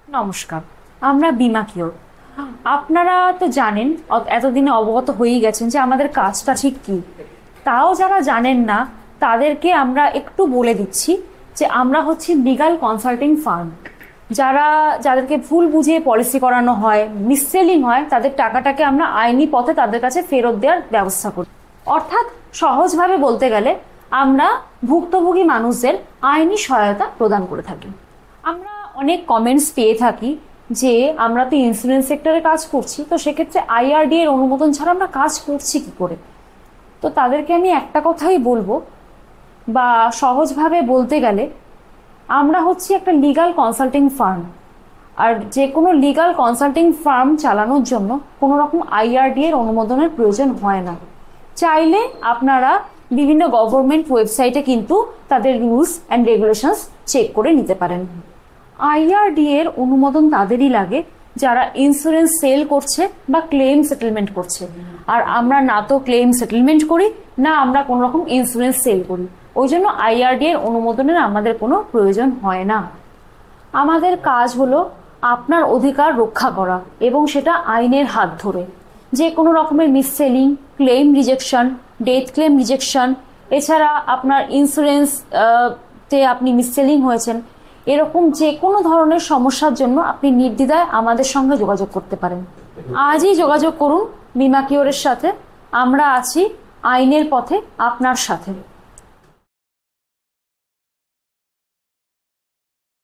নমস্কার, আমরা বিমা কিওর। আপনারা তো জানেন, এতদিনে অবগত হয়েই গেছেন যে আমাদের কাজটা ঠিক কি। তাও যারা জানেন না তাদেরকে আমরা একটু বলে দিচ্ছি যে আমরা হচ্ছি লিগাল কনসাল্টিং ফার্ম। যাদেরকে ভুল বুঝিয়ে পলিসি করানো হয়, মিসসেলিং হয়, তাদের টাকাটাকে আমরা আইনি পথে তাদের কাছে ফেরত দেওয়ার ব্যবস্থা করি। অর্থাৎ সহজভাবে বলতে গেলে আমরা ভুক্তভোগী মানুষদের আইনি সহায়তা প্রদান করে থাকি। আমরা অনেক কমেন্টস পেয়ে থাকি যে আমরা তো ইন্স্যুরেন্স সেক্টরে কাজ করছি, তো সেক্ষেত্রে আইআরডি এর অনুমোদন ছাড়া আমরা কাজ করছি কি করে। তো তাদেরকে আমি একটা কথাই বলবো, বা সহজভাবে বলতে গেলে আমরা হচ্ছি একটা লিগাল কনসাল্টিং ফার্ম। আর যে কোনো লিগাল কনসাল্টিং ফার্ম চালানোর জন্য কোনো রকম আইআরডি এর অনুমোদনের প্রয়োজন হয় না। চাইলে আপনারা বিভিন্ন গভর্নমেন্ট ওয়েবসাইটে কিন্তু তাদের রুলস অ্যান্ড রেগুলেশনস চেক করে নিতে পারেন। আইআরডি এর অনুমোদন তাদেরই লাগে যারা ইন্স্যুরেন্স সেল করছে বা ক্লেম সেটেলমেন্ট করছে। আর আমরা না তো ক্লেম সেটেলমেন্ট করি, না আমরা কোনো রকম ইন্স্যুরেন্স সেল করি। ওই জন্য আইআরডি এর অনুমোদনের আমাদের কোনো প্রয়োজন হয় না। আমাদের কাজ হলো আপনার অধিকার রক্ষা করা, এবং সেটা আইনের হাত ধরে। যে কোনো রকমের misselling, claim rejection, death claim rejection, এছাড়া আপনার ইন্স্যুরেন্স তে আপনি মিসসেলিং হয়েছেন, এরকম যে কোনো ধরনের সমস্যার জন্য আপনি নির্দ্বিধায় আমাদের সঙ্গে যোগাযোগ করতে পারেন। আজই যোগাযোগ করুন বিমা কিওরের সাথে। আমরা আছি আইনের পথে আপনার সাথে।